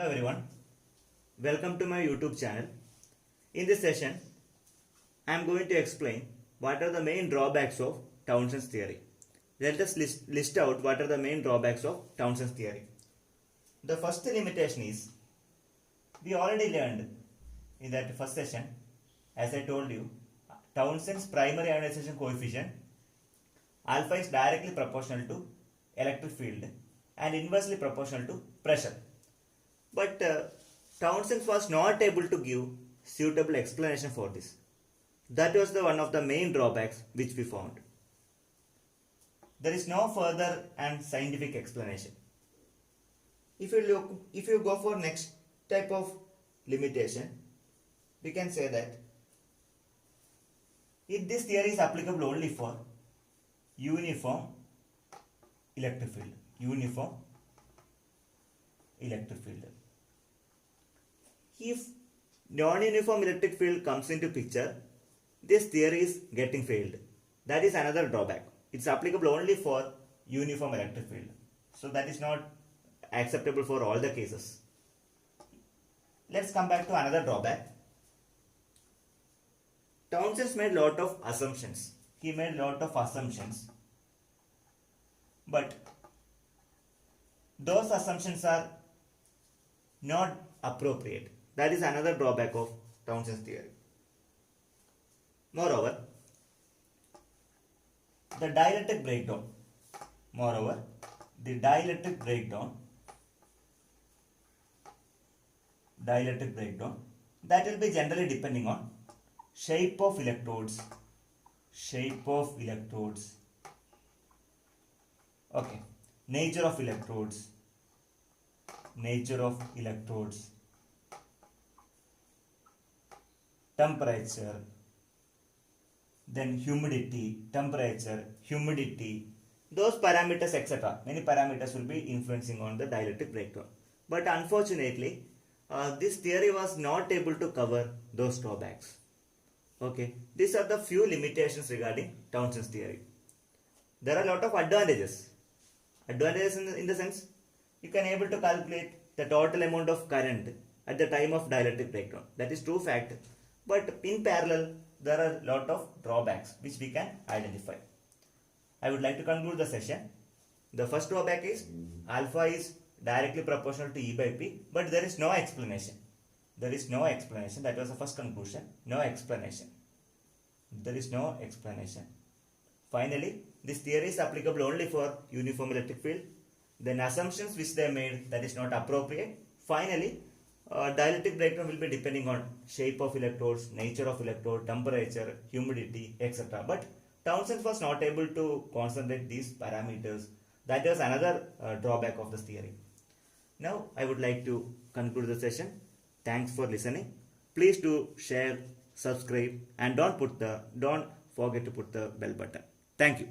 Hello everyone, welcome to my YouTube channel. In this session, I am going to explain what are the main drawbacks of Townsend's theory. Let us list out what are the main drawbacks of Townsend's theory. The first limitation is, we already learned in that first session, as I told you, Townsend's primary ionization coefficient alpha is directly proportional to electric field and inversely proportional to pressure. But Townsend was not able to give suitable explanation for this. That was one of the main drawbacks which we found. There is no further and scientific explanation. If you go for next type of limitation, we can say that if this theory is applicable only for uniform electric field. If non-uniform electric field comes into picture, this theory is getting failed. That is another drawback. It's applicable only for uniform electric field. So that is not acceptable for all the cases. Let's come back to another drawback. Townsend made lot of assumptions. But those assumptions are not appropriate. That is another drawback of Townsend's theory. Moreover, the dielectric breakdown that will be generally depending on shape of electrodes. Okay, nature of electrodes, temperature, then humidity, those parameters, etc. Many parameters will be influencing on the dielectric breakdown. But unfortunately, this theory was not able to cover those drawbacks. Okay, these are the few limitations regarding Townsend's theory. There are a lot of advantages. Advantages in the sense, you can able to calculate the total amount of current at the time of dielectric breakdown. That is true fact. But in parallel, there are a lot of drawbacks which we can identify. I would like to conclude the session. The first drawback is alpha is directly proportional to E by P, but there is no explanation. That was the first conclusion. There is no explanation. Finally, this theory is applicable only for uniform electric field. Then assumptions which they made, that is not appropriate. Finally, dielectric breakdown will be depending on shape of electrodes, nature of electrode, temperature, humidity, etc. But Townsend was not able to concentrate these parameters. That was another drawback of this theory. Now, I would like to conclude the session. Thanks for listening. Please do share, subscribe, and don't forget to put the bell button. Thank you.